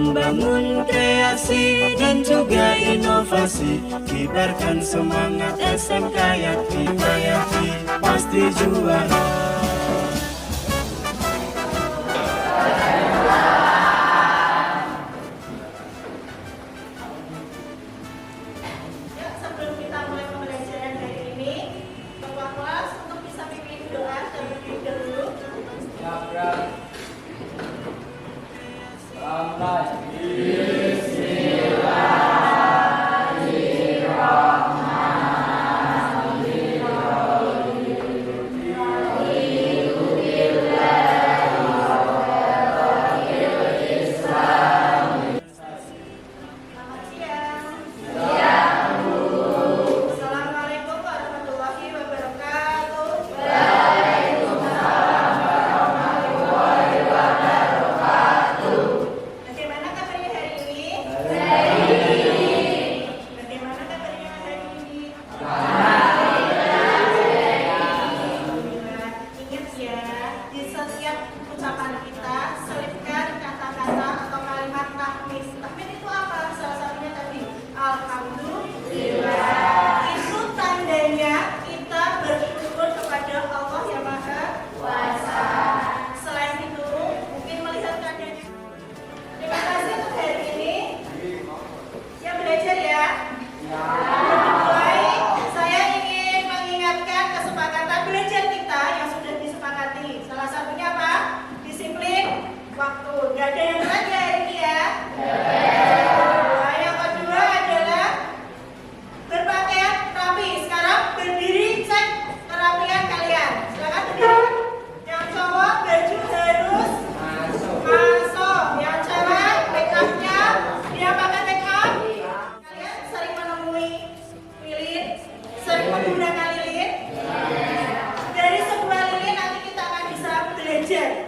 membangun kreasi dan juga inovasi. Kibarkan semangat SMK Yakti, pasti juara.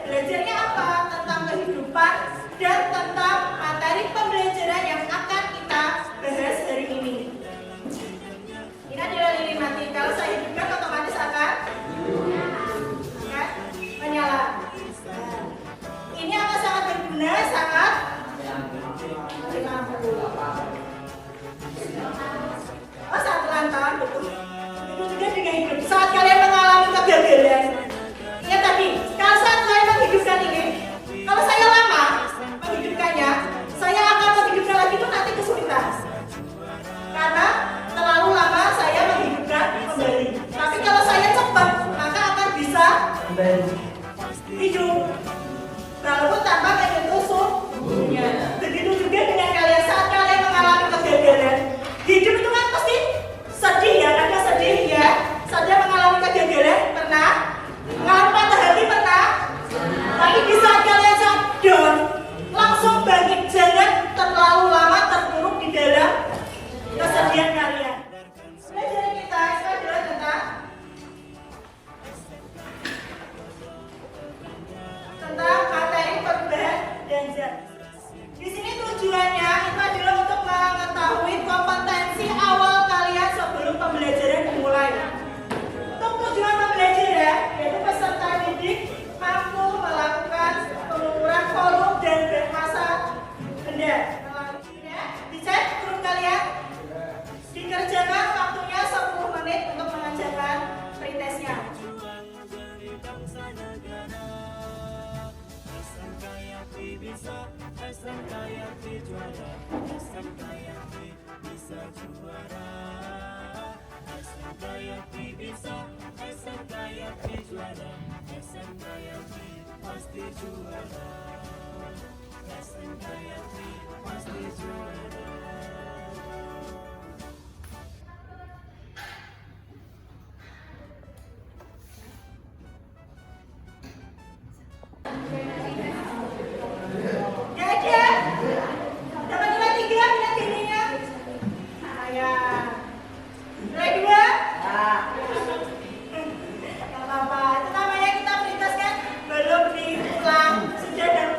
Belajarnya apa? Tentang kehidupan dan tentang materi pembelajaran yang akan kita bahas hari ini. Ini adalah lilin mati. Kalau saya hidupkan otomatis akan menyala. Ini akan sangat berguna, sangat sangat lancar, betul. Itu juga dengan hidup. Saat kalian mengalami kegagalan, ya tadi, kalau saat saya menghidupkan ini, kalau saya lama menghidupkannya, saya akan menghidupkan lagi itu nanti kesulitan. Karena terlalu lama saya menghidupkan kembali. Tapi kalau saya cepat, maka akan bisa hidup. Walaupun tanpa menyentuh suhunya. Begitu juga dengan kalian saat kalian mengalami kegagalan. Hidup itu kan pasti sedih ya, ada sedih ya. Saja mengalami kegagalan, pernah? Mengalami patah hati, pernah? Tapi di saat kalian down, langsung bangkit. Jangan terlalu lama terpuruk di dalam kesedihan kalian. Pelajaran kita itu adalah tentang materi perubahan dan zat. Di sini tujuannya itu adalah untuk mengetahui kompetensi awal kalian sebelum pembelajaran dimulai. Untuk tujuan pembelajaran, yaitu peserta didik mampu melakukan pengukuran volume dan massa benda. Dicek grup kalian, dikerjakan waktunya 10 menit untuk mengerjakan pretestnya. SMK Yakti juara, SMK Yakti bisa juara. SMK Yakti bisa, SMK Yakti juara, SMK Yakti pasti juara. SMK Yakti pasti juara. Itu namanya kita prioritaskan belum diulang, sudah dan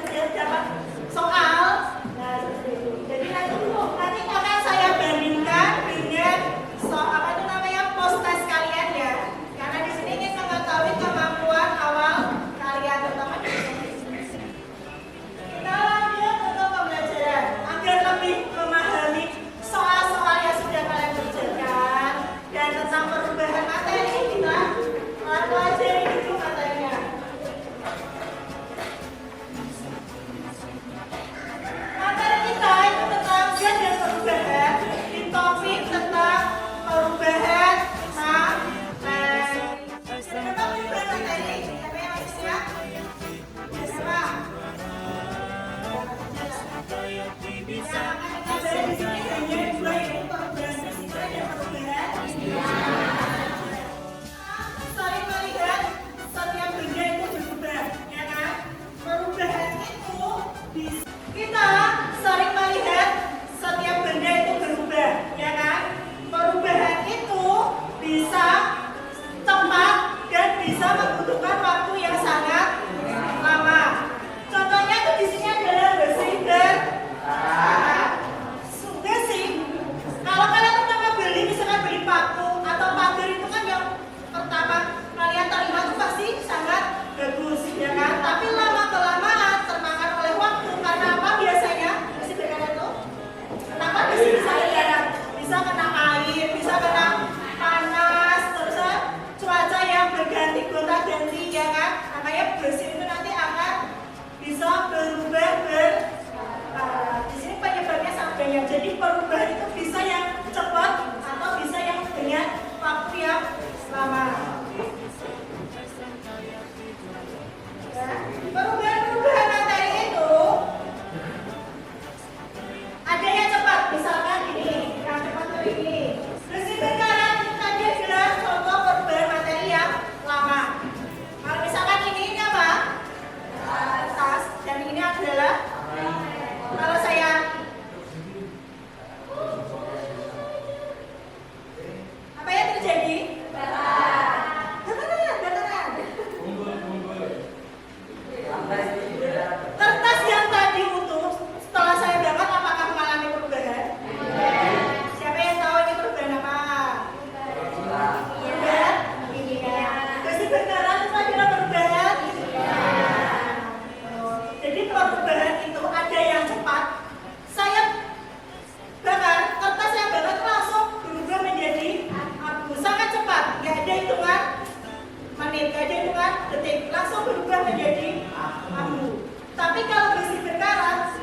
Tapi kalau besi berkarat,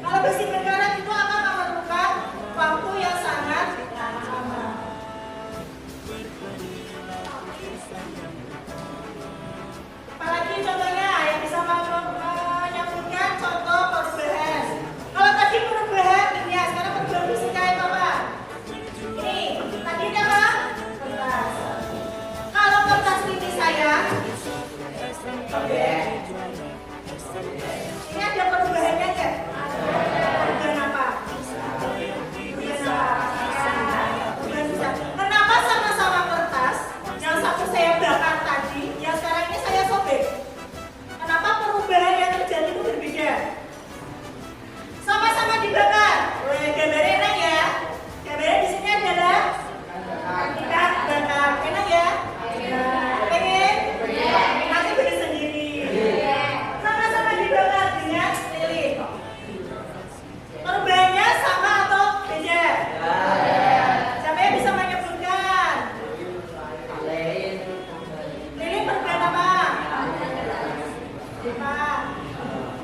kalau besi berkarat itu akan memerlukan waktu yang sangat lama. Apalagi contohnya yang bisa menyambungkan contoh perubahan. Kalau tadi perubahan kimia, sekarang perubahan fisika itu apa? Ini, tadi ini apa? Kertas. Kalau kertas ini saya, ini ada perubahannya nggak? Perubahan apa? Perubahan bisa. Kenapa sama-sama kertas? Yang satu saya bakar tadi, yang sekarang ini saya sobek. Kenapa perubahan yang terjadi itu berbeda? Sama-sama dibakar. Gambarnya enak ya. Gambarnya di sini adalah kita bakar. Enak ya? Pengen? Nanti beli sendiri. Sama-sama dibakar dengan lilin. Perubahannya sama atau beda? Siapa yang bisa menyebutkan? Lilin perubahan apa?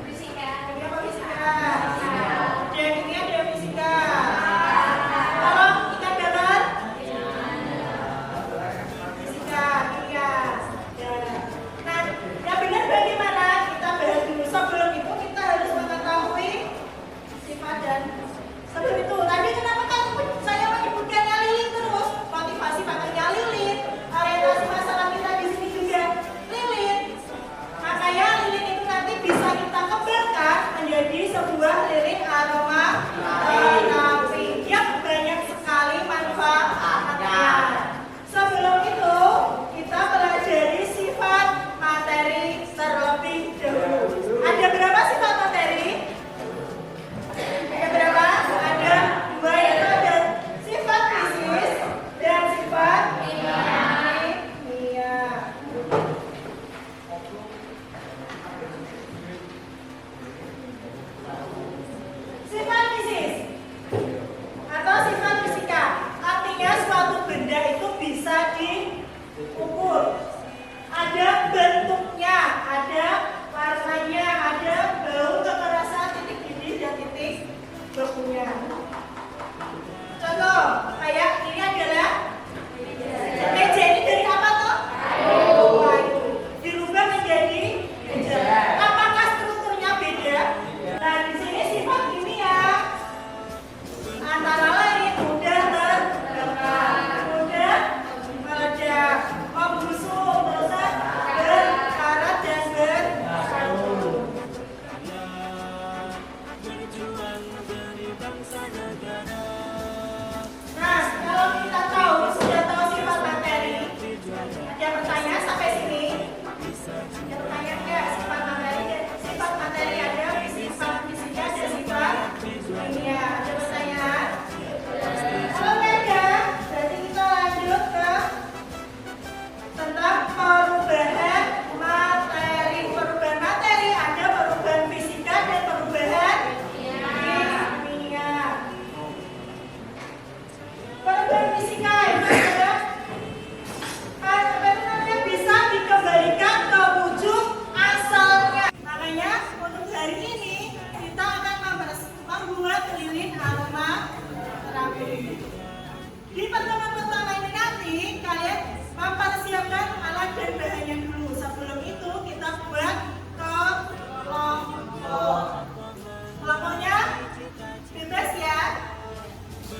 Fisika. Ini apa fisika? Dan ini ada fisika. Kalau ikan bakar? Fisika, kimia. Nah, yang benar bagaimana? Kita bahas dulu. Sebelum itu kita harus mengetahui sifat dan sebelum itu. Tadi kenapa saya menyebutkannya lilin terus? Motivasi pakainya lilin, orientasi masalah kita di sini juga lilin. Makanya lilin itu nanti bisa kita kembangkan menjadi sebuah lilin aroma terapi yang banyak sekali manfaatnya. Sebelum itu kita pelajari sifat materi terlebih dahulu. Ada berapa sifat materi? Ada berapa? Ada dua, yaitu ada sifat fisis dan sifat kimia. Sifat fisis atau sifat fisika artinya suatu benda itu bisa diukur. Ada bentuknya, ada warnanya, ada bau, kekerasan, titik didih dan titik bekunya. Contoh, kayak ini adalah meja. Ini dari apa toh? Kayu. Dirubah menjadi meja. Apakah strukturnya beda? Nah, di sini sifat kimia antara lain mudah terbakar, mudah meledak, membusuk, berkarat dan bersatu. Nah, kalau kita sudah tahu sifat materi, ada pertanyaan sampai sini? Ada pertanyaan nggak? Sifat materi ada sifat fisika, ada sifat kimia. Ada pertanyaan? Kalau nggak ada, berarti kita lanjut ke tentang perubahan materi. Perubahan materi ada perubahan fisika dan perubahan kimia. Perubahan fisika itu adalah yang bisa dikembalikan ke wujud asalnya. Makanya untuk hari ini kita akan membuat lilin aroma terapi. Di pertemuan pertama ini nanti kalian mempersiapkan alat dan bahannya dulu. Sebelum itu kita buat kelompok. Kelompoknya bebas ya.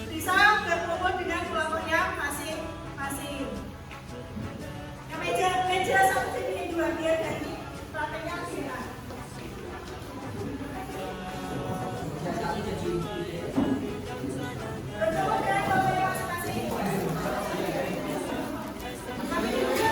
Bisa berkumpul dengan kelompoknya masing-masing. Yang meja satu ini dua biar dari prakteknya lebih enak. Berkumpul dengan kelompoknya masing-masing. Kami juga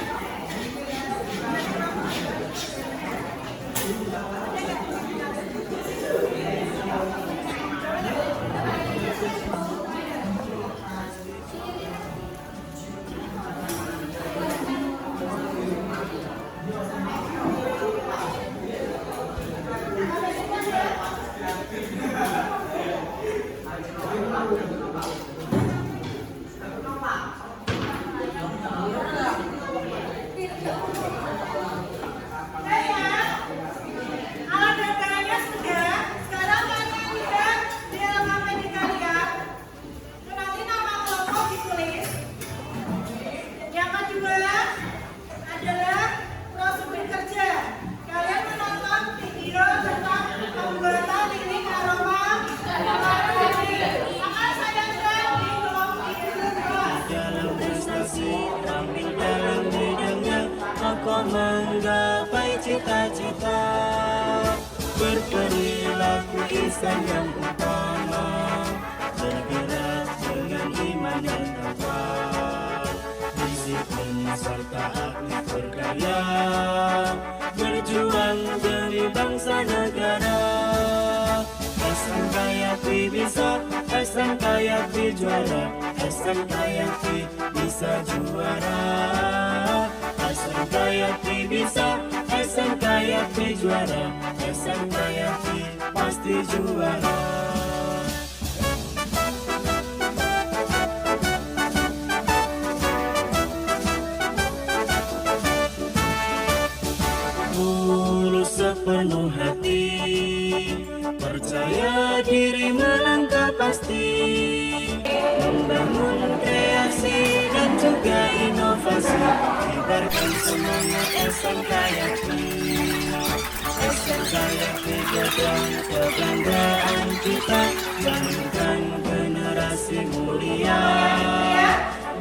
lisan yang utama, bergerak dengan iman dan takwa, disiplin serta aktif berdaya, berjuang demi bangsa negara. SMK Yakti bisa, SMK Yakti juara, SMK Yakti bisa juara. SMK Yakti bisa, SMK Yakti juara, SMK Yakti pasti juara. Tulus sepenuh hati, percaya diri melangkah pasti, membangun kreasi dan juga inovasi, kibarkan semangat SMK Yakti. SMK Yakti pegang kebanggaan kita, bangunkan generasi mulia,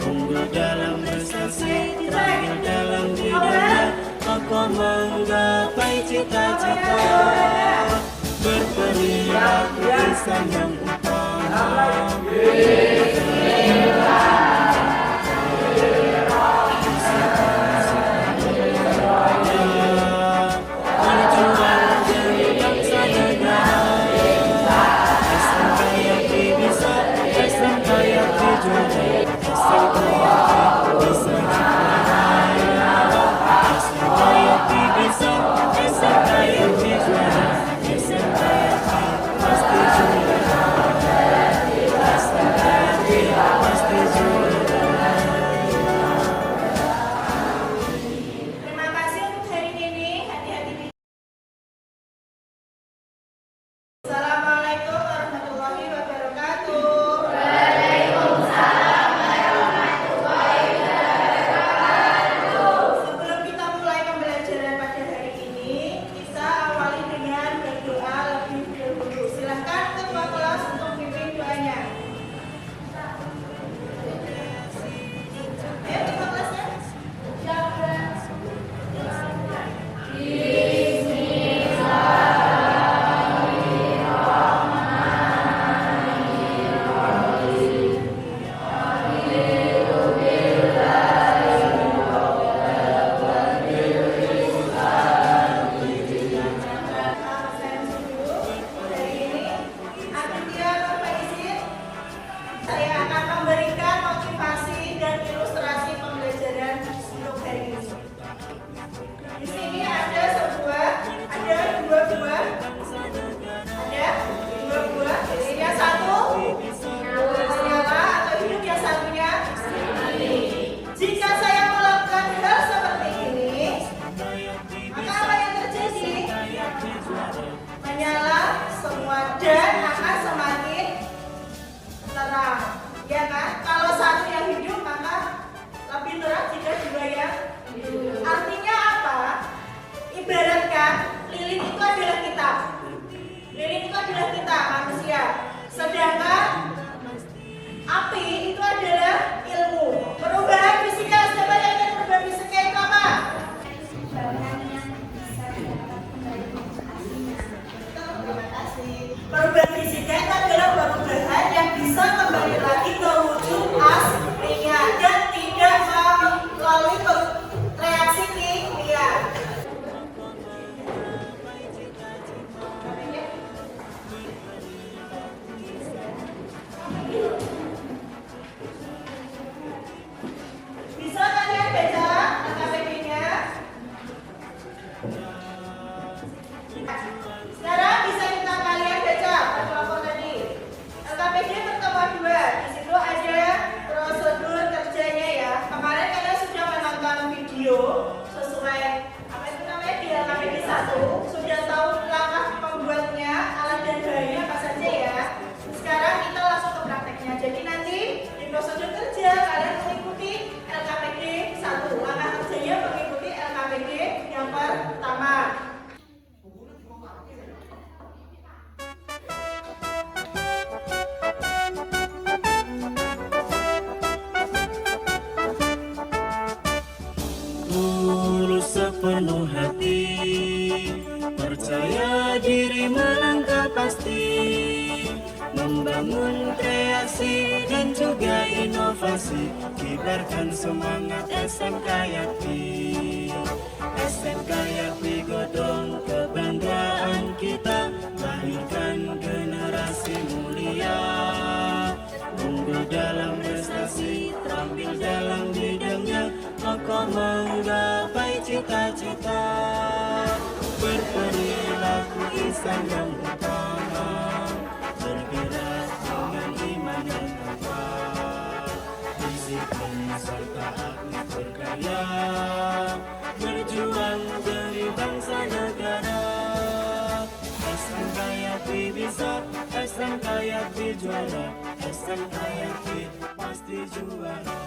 unggul dalam prestasi, terakhir dalam bidangnya, kokoh menggapai cita-cita, berperilaku lisan yang utama, berjuang demi bangsa negara. SMK Yakti bisa, SMK Yakti juara, SMK Yakti bisa juara. SMK Yakti bisa, SMK Yakti juara, SMK Yakti pasti juara. SMK Yakti pasti juara. Terima kasih untuk sharing ini. Hati-hati di Assalamualaikum warahmatullahi wabarakatuh. Sebelum kita mulai pembelajaran pada hari ini, kita awali dengan berdoa lebih dahulu. Silakan ketua kelas untuk pimpin doanya. Ayo ketua kelasnya. Saya akan memberikan motivasi dan ilustrasi pembelajaran untuk hari ini. Di sini ada dua buah. Ini yang satu menyala atau hidup, yang satunya mati. Jika saya melakukan hal seperti ini, maka apa yang terjadi? Menyala semua dan akan semakin terang, ya kan? Kalau satu yang hidup maka lebih terang jika dua yang hidup. Artinya apa? Ibaratkan lilin itu adalah kita. Lilin itu adalah kita manusia. Sedangkan api itu adalah ilmu. Perubahan fisika, siapa yang ingin perubahan fisika itu apa? Terima kasih. Perubahan fisika itu adalah perubahan yang bisa kembali lagi ke wujud aslinya dan tidak melalui reaksi kimia. Bisa kalian baca KKBP-nya? Sekarang bisa kita kalian baca. melangkah pasti, membangun kreasi dan juga inovasi, kibarkan semangat SMK Yakti. SMK Yakti godong kebanggaan kita, lahirkan generasi mulia, unggul dalam prestasi, terampil dalam bidangnya, kokoh menggapai cita-cita, berperilaku insan yang utama, bergerak dengan iman dan takwa, disiplin serta aktif berkarya, berjuang demi bangsa negara. SMK Yakti bisa, SMK Yakti juara, SMK Yakti pasti juara.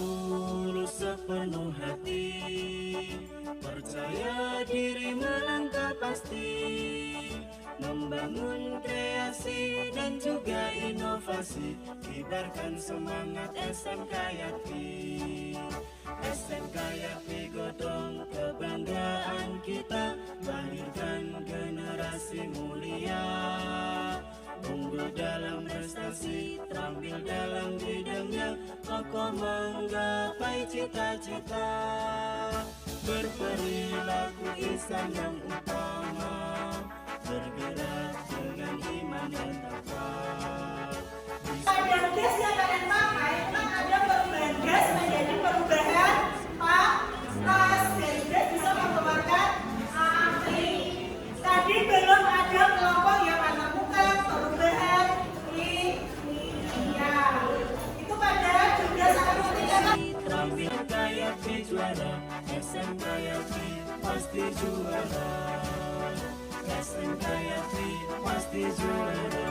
Tulus sepenuh hati, percaya diri melangkah pasti, membangun kreasi dan juga inovasi, kibarkan semangat SMK Yakti. SMK Yakti godong kebanggaan kita, lahirkan generasi mulia, unggul dalam prestasi, terampil dalam bidangnya, kokoh menggapai cita-cita, berperilaku insan yang utama, bergerak dengan iman dan takwa. Pada gas yang kalian pakai, memang ada perubahan gas menjadi perubahan tas. Jadi gas bisa mengeluarkan api. Tadi belum ada kelompok yang menemukan perubahan kimia. Itu pada juga sangat penting karena Terampil kayak di juara, SMK Yakti pasti juara, SMK Yakti pasti juara.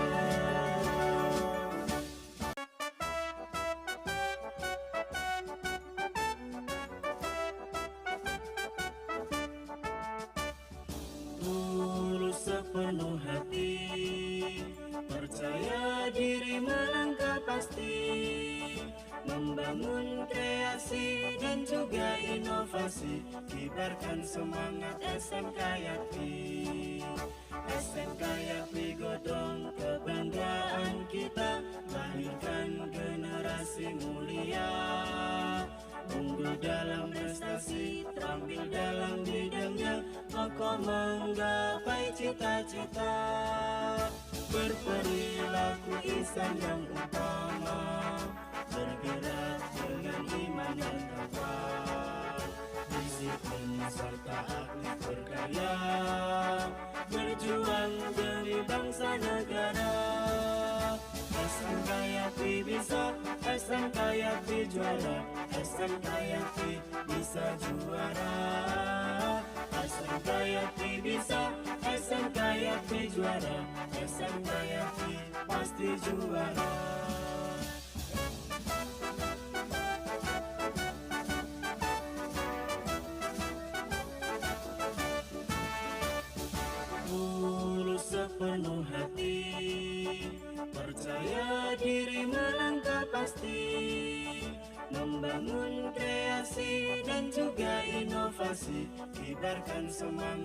Tulus sepenuh hati, percaya diri melangkah pasti, membangun kreasi dan juga inovasi, kibarkan semangat SMK Yakti. SMK Yakti godong kebanggaan kita, lahirkan generasi mulia, unggul dalam prestasi, terampil dalam bidangnya, kokoh menggapai cita-cita, berperilaku insan yang utama, bergerak dengan iman dan takwa, disiplin serta aktif berkarya, berjuang demi bangsa negara. SMK Yakti bisa, SMK Yakti juara, SMK Yakti bisa juara, SMK Yakti bisa, SMK Yakti juara, SMK Yakti pasti juara. Tulus sepenuh hati, percaya diri melangkah pasti, membangun kreasi dan juga inovasi, kibarkan semangat